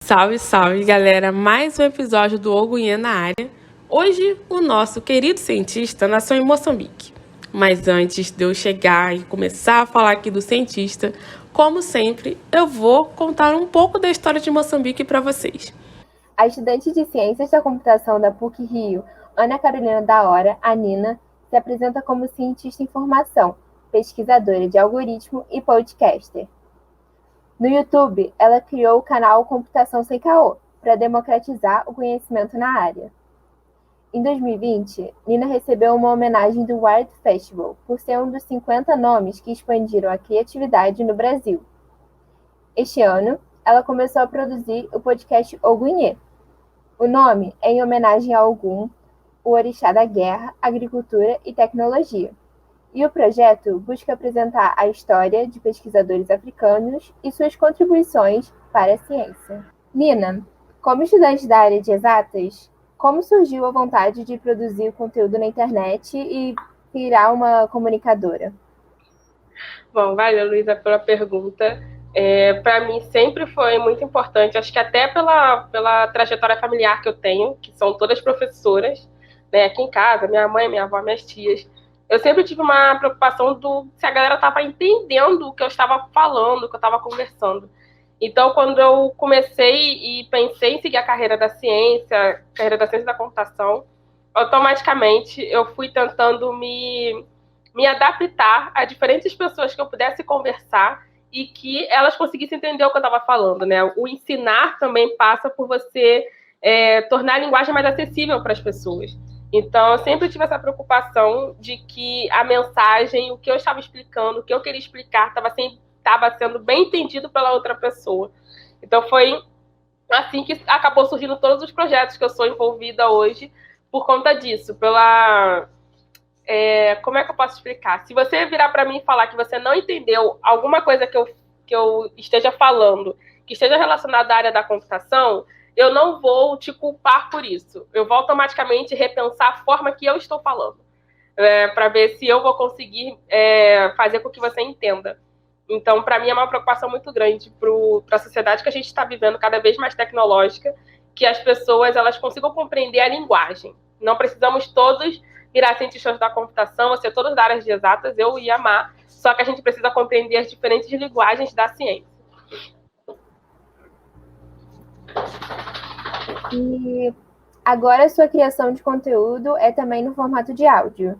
Salve, salve, galera! Mais um episódio do Ogunhê na área. Hoje, o nosso querido cientista nasceu em Moçambique. Mas antes de eu chegar e começar a falar aqui do cientista, como sempre, eu vou contar um pouco da história de Moçambique para vocês. A estudante de Ciências da Computação da PUC-Rio, Ana Carolina da Hora, a Nina, se apresenta como cientista em formação, pesquisadora de algoritmo e podcaster. No YouTube, ela criou o canal Computação Sem Caô, para democratizar o conhecimento na área. Em 2020, Nina recebeu uma homenagem do Wired Festival, por ser um dos 50 nomes que expandiram a criatividade no Brasil. Este ano, ela começou a produzir o podcast Ogunhê. O nome é em homenagem a Ogum, o orixá da guerra, agricultura e tecnologia. E o projeto busca apresentar a história de pesquisadores africanos e suas contribuições para a ciência. Nina, como estudante da área de exatas, como surgiu a vontade de produzir conteúdo na internet e virar uma comunicadora? Bom, valeu, Luísa, pela pergunta. Para mim sempre foi muito importante, acho que até pela trajetória familiar que eu tenho, que são todas professoras, né, aqui em casa, minha mãe, minha avó, minhas tias. Eu sempre tive uma preocupação se a galera estava entendendo o que eu estava falando, o que eu estava conversando. Então, quando eu comecei e pensei em seguir a carreira da ciência da computação, automaticamente eu fui tentando me adaptar a diferentes pessoas que eu pudesse conversar e que elas conseguissem entender o que eu estava falando, né? O ensinar também passa por você tornar a linguagem mais acessível para as pessoas. Então, eu sempre tive essa preocupação de que a mensagem, o que eu estava explicando, o que eu queria explicar, estava sendo bem entendido pela outra pessoa. Então, foi assim que acabou surgindo todos os projetos que eu sou envolvida hoje por conta disso, como é que eu posso explicar? Se você virar para mim e falar que você não entendeu alguma coisa que eu esteja falando, que esteja relacionada à área da computação, eu não vou te culpar por isso. Eu vou automaticamente repensar a forma que eu estou falando, para ver se eu vou conseguir fazer com que você entenda. Então, para mim, é uma preocupação muito grande para a sociedade que a gente está vivendo, cada vez mais tecnológica, que as pessoas elas consigam compreender a linguagem. Não precisamos todos virar cientistas da computação, ou ser todos da área de exatas, eu ia amar, só que a gente precisa compreender as diferentes linguagens da ciência. E agora a sua criação de conteúdo é também no formato de áudio.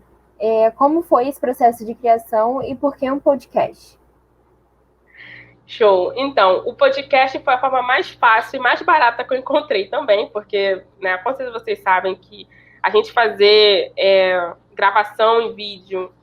Como foi esse processo de criação e por que um podcast? Show. Então, o podcast foi a forma mais fácil e mais barata que eu encontrei também, porque, né, com certeza vocês sabem que a gente fazer gravação em vídeo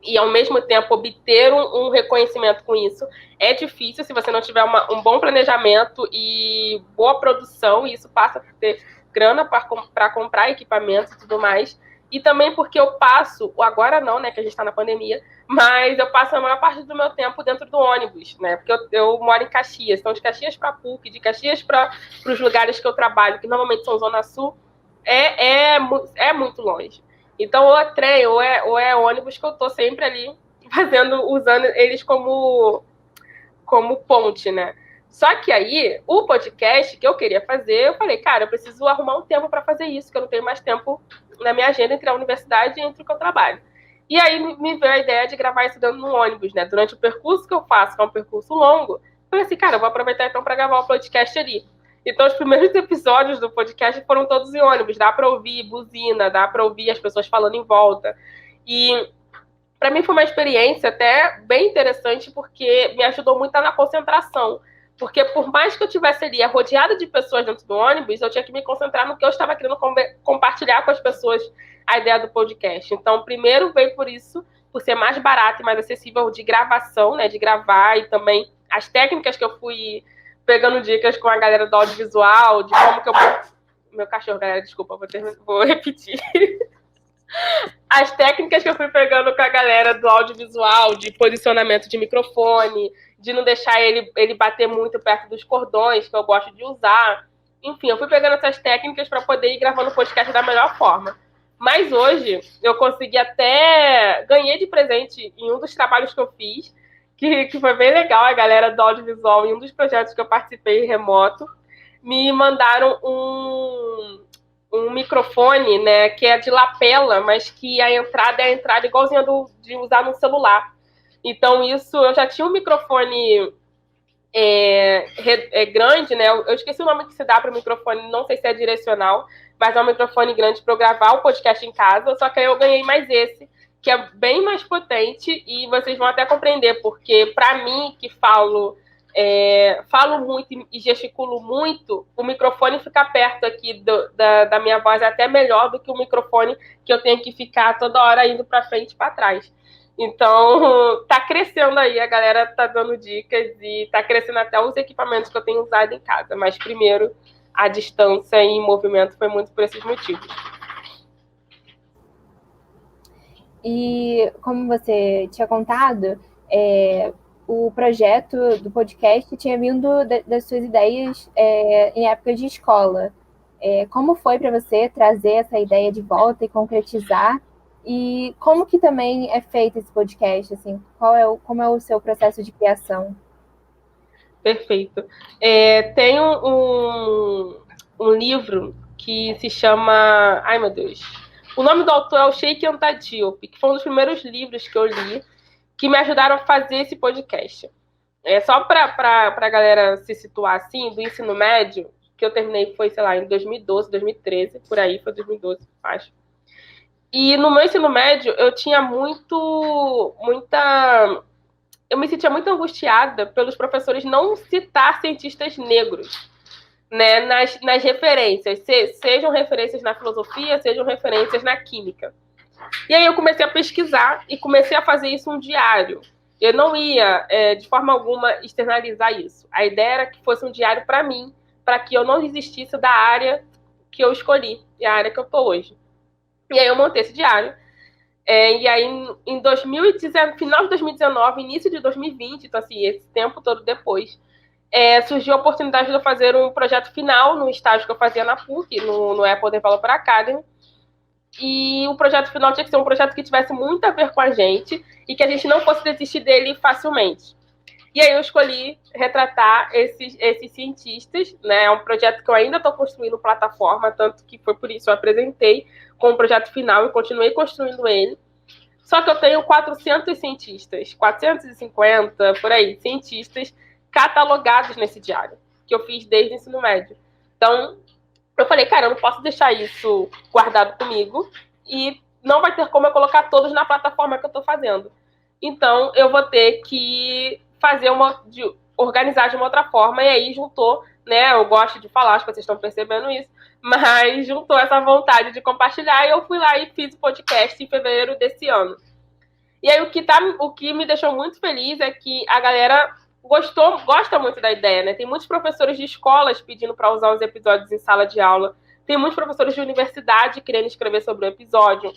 e, ao mesmo tempo, obter um reconhecimento com isso é difícil se você não tiver um bom planejamento e boa produção, e isso passa por ter grana para comprar equipamentos e tudo mais. E também porque eu passo, agora não, né, que a gente está na pandemia, mas eu passo a maior parte do meu tempo dentro do ônibus, né, porque eu moro em Caxias, então de Caxias para PUC, de Caxias para os lugares que eu trabalho, que normalmente são Zona Sul, é muito longe. Então, ou é trem, ou é ônibus, que eu tô sempre ali usando eles como ponte, né? Só que aí, o podcast que eu queria fazer, eu falei, cara, eu preciso arrumar um tempo para fazer isso, que eu não tenho mais tempo na minha agenda entre a universidade e entre o que eu trabalho. E aí me veio a ideia de gravar isso dentro no ônibus, né? Durante o percurso que eu faço, que é um percurso longo, eu falei assim, cara, eu vou aproveitar então para gravar o podcast ali. Então, os primeiros episódios do podcast foram todos em ônibus. Dá para ouvir buzina, dá para ouvir as pessoas falando em volta. E para mim foi uma experiência até bem interessante, porque me ajudou muito na concentração. Porque por mais que eu tivesse ali rodeada de pessoas dentro do ônibus, eu tinha que me concentrar no que eu estava querendo compartilhar com as pessoas a ideia do podcast. Então, primeiro veio por isso, por ser mais barato e mais acessível de gravação, né, de gravar, e também as técnicas que eu fui pegando dicas com a galera do audiovisual, de como que eu... Meu cachorro, galera, desculpa, vou repetir. As técnicas que eu fui pegando com a galera do audiovisual, de posicionamento de microfone, de não deixar ele bater muito perto dos cordões, que eu gosto de usar. Enfim, eu fui pegando essas técnicas para poder ir gravando o podcast da melhor forma. Mas hoje, eu consegui até... Ganhei de presente em um dos trabalhos que eu fiz, que foi bem legal, a galera do audiovisual, em um dos projetos que eu participei remoto. me mandaram um microfone, né, que é de lapela, mas que a entrada é a entrada igualzinha de usar no celular. Então, isso, eu já tinha um microfone grande, né? Eu esqueci o nome que se dá para o microfone, não sei se é direcional, mas é um microfone grande para eu gravar o podcast em casa, só que aí eu ganhei mais esse, que é bem mais potente, e vocês vão até compreender, porque para mim, que falo muito e gesticulo muito, o microfone ficar perto aqui da minha voz é até melhor do que o microfone que eu tenho que ficar toda hora indo para frente e para trás. Então, tá crescendo aí, a galera tá dando dicas e tá crescendo até os equipamentos que eu tenho usado em casa. Mas, primeiro, a distância e movimento foi muito por esses motivos. E, como você tinha contado, o projeto do podcast tinha vindo das suas ideias em época de escola. Como foi para você trazer essa ideia de volta e concretizar? E como que também é feito esse podcast? Assim, como é o seu processo de criação? Perfeito. Tem um livro que se chama... Ai, meu Deus. O nome do autor é o Sheikh Anta Diop, que foi um dos primeiros livros que eu li que me ajudaram a fazer esse podcast. Só para a galera se situar assim, do ensino médio, que eu terminei foi, sei lá, em 2012, 2013, por aí, foi 2012, acho. E no meu ensino médio, eu tinha eu me sentia muito angustiada pelos professores não citar cientistas negros, né, nas referências, sejam referências na filosofia, sejam referências na química. E aí eu comecei a pesquisar e comecei a fazer isso um diário. Eu não ia, de forma alguma, externalizar isso. A ideia era que fosse um diário para mim, para que eu não desistisse da área que eu escolhi, e a área que eu estou hoje. E aí eu montei esse diário. E aí, em 2019, final de 2019, início de 2020, então assim, esse tempo todo depois, surgiu a oportunidade de eu fazer um projeto final no estágio que eu fazia na PUC, no Apple Developer Academy. E o projeto final tinha que ser um projeto que tivesse muito a ver com a gente e que a gente não fosse desistir dele facilmente. E aí eu escolhi retratar esses cientistas, né? É um projeto que eu ainda estou construindo plataforma, tanto que foi por isso que eu apresentei com o projeto final e continuei construindo ele. Só que eu tenho 400 cientistas, 450, por aí, cientistas catalogados nesse diário, que eu fiz desde o ensino médio. Então, eu falei, cara, eu não posso deixar isso guardado comigo e não vai ter como eu colocar todos na plataforma que eu estou fazendo. Então, eu vou ter que organizar de uma outra forma, e aí juntou, né, eu gosto de falar, acho que vocês estão percebendo isso, mas juntou essa vontade de compartilhar, e eu fui lá e fiz o podcast em fevereiro desse ano. E aí o que me deixou muito feliz é que a galera gosta muito da ideia, né? Tem muitos professores de escolas pedindo para usar os episódios em sala de aula, tem muitos professores de universidade querendo escrever sobre o episódio,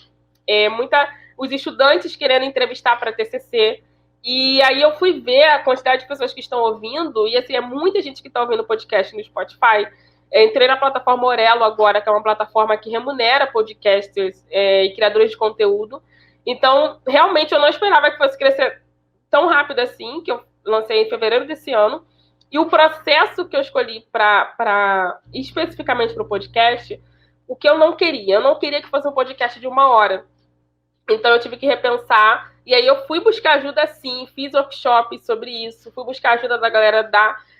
os estudantes querendo entrevistar para TCC. E aí eu fui ver a quantidade de pessoas que estão ouvindo, e assim, é muita gente que está ouvindo o podcast no Spotify. Entrei na plataforma Orelo agora, que é uma plataforma que remunera podcasters e criadores de conteúdo. Então, realmente, eu não esperava que fosse crescer tão rápido assim, que eu lancei em fevereiro desse ano. E o processo que eu escolhi especificamente para o podcast, o que eu não queria que fosse um podcast de 1 hora. Então, eu tive que repensar. E aí, eu fui buscar ajuda, sim. Fiz workshops sobre isso. Fui buscar ajuda da galera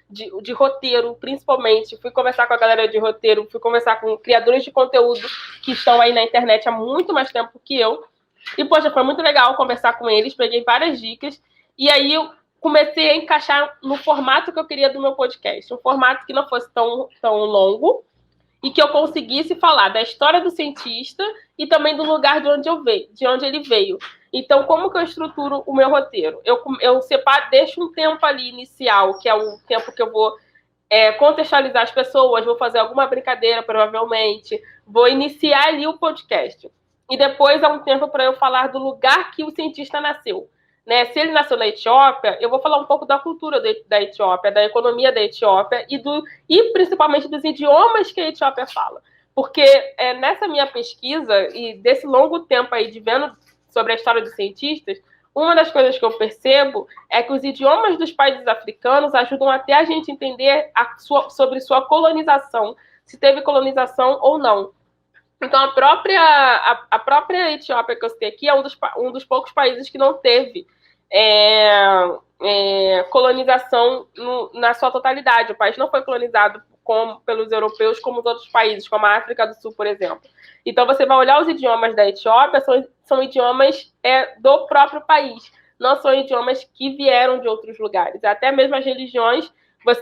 de roteiro, principalmente. Fui conversar com a galera de roteiro. Fui conversar com criadores de conteúdo que estão aí na internet há muito mais tempo que eu. E, poxa, foi muito legal conversar com eles. Peguei várias dicas. E aí, eu comecei a encaixar no formato que eu queria do meu podcast. Um formato que não fosse tão longo, e que eu conseguisse falar da história do cientista e também do lugar de onde ele veio. Então, como que eu estruturo o meu roteiro? Eu separo, deixo um tempo ali inicial, que é o tempo que eu vou contextualizar as pessoas, vou fazer alguma brincadeira, provavelmente, vou iniciar ali o podcast. E depois há um tempo para eu falar do lugar que o cientista nasceu. Né? Se ele nasceu na Etiópia, eu vou falar um pouco da cultura da Etiópia, da economia da Etiópia e principalmente dos idiomas que a Etiópia fala. Porque nessa minha pesquisa e desse longo tempo aí de vendo sobre a história dos cientistas, uma das coisas que eu percebo é que os idiomas dos países africanos ajudam até a gente entender sobre sua colonização, se teve colonização ou não. Então, a própria Etiópia que eu citei aqui é um dos poucos países que não teve colonização na sua totalidade. O país não foi colonizado pelos europeus como os outros países, como a África do Sul, por exemplo. Então, você vai olhar os idiomas da Etiópia, são idiomas do próprio país, não são idiomas que vieram de outros lugares. Até mesmo as religiões,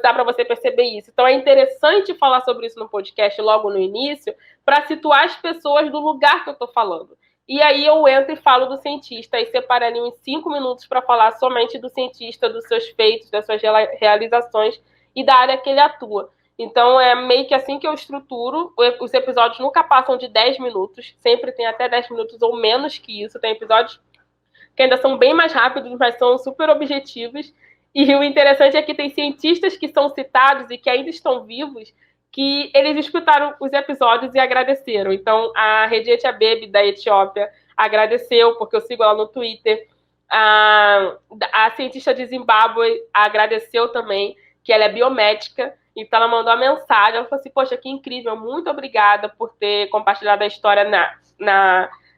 dá para você perceber isso. Então, é interessante falar sobre isso no podcast logo no início, para situar as pessoas do lugar que eu estou falando. E aí eu entro e falo do cientista, e separaria uns 5 minutos para falar somente do cientista, dos seus feitos, das suas realizações e da área que ele atua. Então, é meio que assim que eu estruturo. Os episódios nunca passam de 10 minutos, sempre tem até 10 minutos ou menos que isso. Tem episódios que ainda são bem mais rápidos, mas são super objetivos. E o interessante é que tem cientistas que são citados e que ainda estão vivos, que eles escutaram os episódios e agradeceram. Então, a Rediet Abebe, da Etiópia, agradeceu, porque eu sigo ela no Twitter. A cientista de Zimbábue agradeceu também, que ela é biomédica. Então, ela mandou uma mensagem. Ela falou assim, poxa, que incrível, muito obrigada por ter compartilhado a história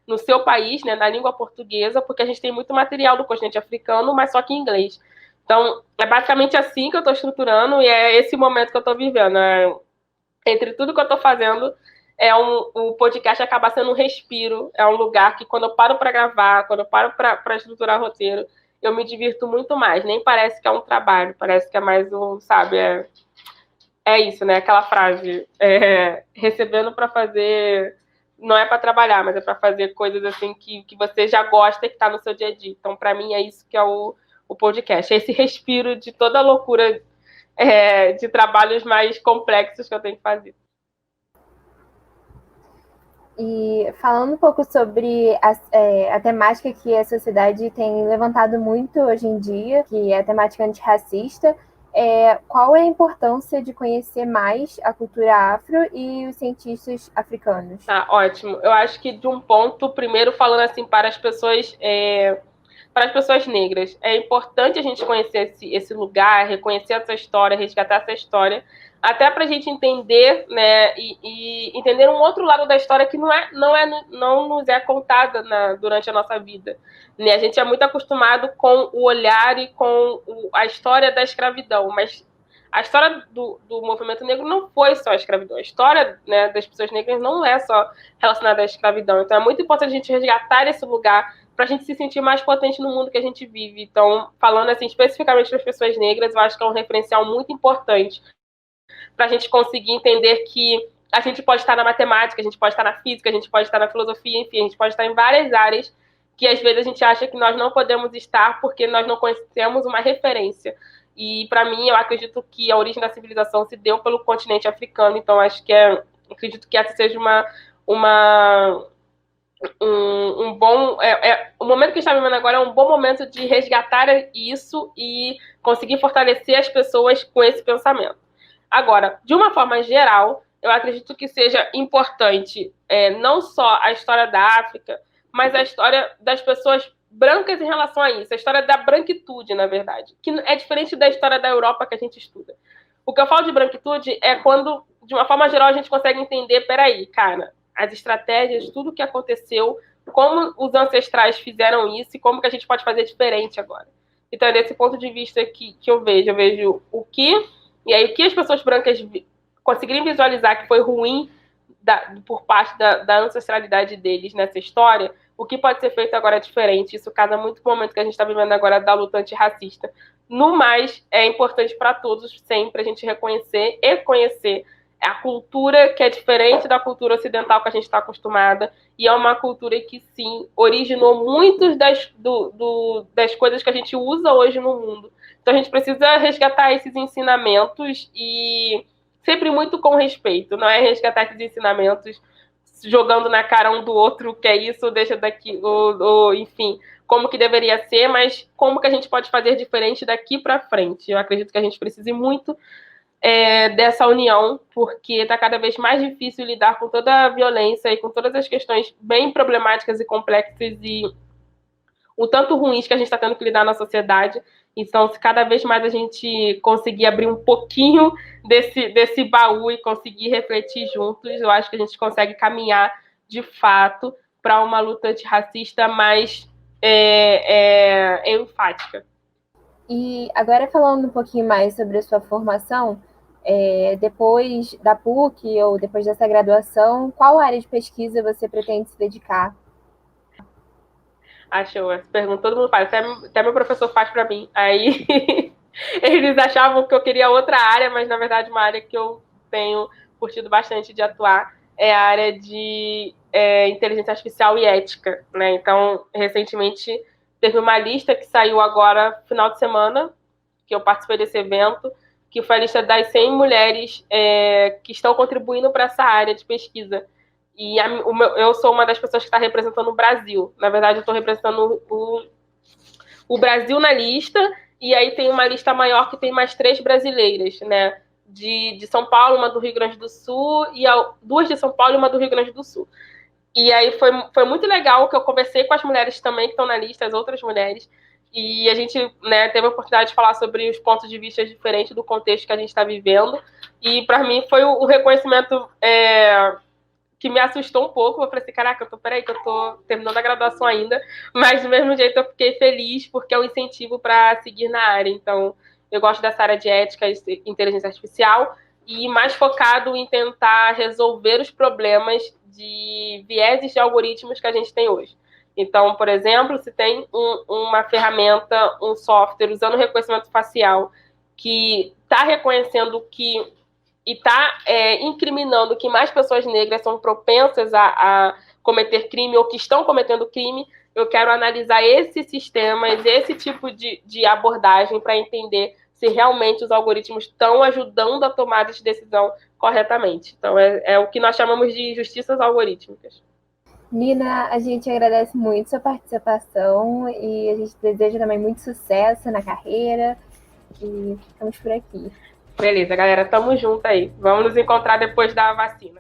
no seu país, né, na língua portuguesa, porque a gente tem muito material do continente africano, mas só que em inglês. Então, é basicamente assim que eu estou estruturando e é esse momento que eu estou vivendo. Entre tudo que eu estou fazendo, o podcast acaba sendo um respiro, é um lugar que quando eu paro para gravar, quando eu paro para estruturar roteiro, eu me divirto muito mais. Nem parece que é um trabalho, parece que é mais sabe, é isso, né? Aquela frase, recebendo para fazer, não é para trabalhar, mas é para fazer coisas assim que você já gosta e que está no seu dia a dia. Então, para mim, é isso que é o podcast, é esse respiro de toda a loucura de trabalhos mais complexos que eu tenho que fazer. E falando um pouco sobre a temática que a sociedade tem levantado muito hoje em dia, que é a temática antirracista, qual é a importância de conhecer mais a cultura afro e os cientistas africanos? Tá, ótimo. Eu acho que de um ponto, primeiro falando assim para as pessoas negras, é importante a gente conhecer esse lugar, reconhecer essa história, resgatar essa história, até para a gente entender, né, e entender um outro lado da história que não nos é contada durante a nossa vida. Né? A gente é muito acostumado com o olhar e com a história da escravidão, mas a história do movimento negro não foi só a escravidão. A história, né, das pessoas negras não é só relacionada à escravidão. Então é muito importante a gente resgatar esse lugar para a gente se sentir mais potente no mundo que a gente vive. Então, falando assim especificamente das pessoas negras, eu acho que é um referencial muito importante para a gente conseguir entender que a gente pode estar na matemática, a gente pode estar na física, a gente pode estar na filosofia, enfim, a gente pode estar em várias áreas que às vezes a gente acha que nós não podemos estar porque nós não conhecemos uma referência. E, para mim, eu acredito que a origem da civilização se deu pelo continente africano, então acredito que essa seja um bom... o momento que está vivendo agora é um bom momento de resgatar isso e conseguir fortalecer as pessoas com esse pensamento. Agora, de uma forma geral, eu acredito que seja importante não só a história da África, mas a história das pessoas brancas em relação a isso, a história da branquitude, na verdade, que é diferente da história da Europa que a gente estuda. O que eu falo de branquitude é quando, de uma forma geral, a gente consegue entender, peraí, cara, as estratégias, tudo o que aconteceu, como os ancestrais fizeram isso e como que a gente pode fazer diferente agora. Então, é desse ponto de vista que eu vejo o que as pessoas brancas conseguirem visualizar que foi ruim por parte da ancestralidade deles nessa história, o que pode ser feito agora é diferente. Isso casa muito com o momento que a gente está vivendo agora da luta antirracista. No mais, é importante para todos sempre a gente reconhecer e conhecer a cultura que é diferente da cultura ocidental que a gente está acostumada, e é uma cultura que, sim, originou muitas das coisas que a gente usa hoje no mundo. Então, a gente precisa resgatar esses ensinamentos e sempre muito com respeito, não é resgatar esses ensinamentos jogando na cara um do outro que é isso, deixa daqui, ou enfim, como que deveria ser, mas como que a gente pode fazer diferente daqui para frente. Eu acredito que a gente precise muito dessa união, porque está cada vez mais difícil lidar com toda a violência e com todas as questões bem problemáticas e complexas, e o tanto ruins que a gente está tendo que lidar na sociedade. Então, se cada vez mais a gente conseguir abrir um pouquinho desse baú e conseguir refletir juntos, eu acho que a gente consegue caminhar, de fato, para uma luta antirracista mais enfática. E agora, falando um pouquinho mais sobre a sua formação, depois da PUC ou depois dessa graduação, qual área de pesquisa você pretende se dedicar? Achou essa pergunta, todo mundo faz, até meu professor faz para mim. Aí eles achavam que eu queria outra área, mas na verdade uma área que eu tenho curtido bastante de atuar é a área de inteligência artificial e ética, né? Então, recentemente teve uma lista que saiu agora, final de semana, que eu participei desse evento, que foi a lista das 100 mulheres que estão contribuindo para essa área de pesquisa. E eu sou uma das pessoas que está representando o Brasil. Na verdade, eu estou representando o Brasil na lista, e aí tem uma lista maior que tem mais 3 brasileiras, né? De São Paulo, uma do Rio Grande do Sul, e 2 de São Paulo e uma do Rio Grande do Sul. E aí foi muito legal que eu conversei com as mulheres também que estão na lista, as outras mulheres, e a gente, né, teve a oportunidade de falar sobre os pontos de vista diferentes do contexto que a gente está vivendo. E para mim foi um reconhecimento que me assustou um pouco. Eu falei assim, caraca, peraí, que eu tô terminando a graduação ainda, mas do mesmo jeito eu fiquei feliz, porque é um incentivo para seguir na área. Então, eu gosto dessa área de ética e inteligência artificial, e mais focado em tentar resolver os problemas de vieses de algoritmos que a gente tem hoje. Então, por exemplo, se tem uma ferramenta, um software usando reconhecimento facial que está reconhecendo que e está incriminando que mais pessoas negras são propensas a cometer crime ou que estão cometendo crime, eu quero analisar esses sistemas, esse tipo de abordagem para entender se realmente os algoritmos estão ajudando a tomada de decisão corretamente. Então, é o que nós chamamos de justiças algorítmicas. Nina, a gente agradece muito sua participação e a gente deseja também muito sucesso na carreira e ficamos por aqui. Beleza, galera, tamo junto aí. Vamos nos encontrar depois da vacina.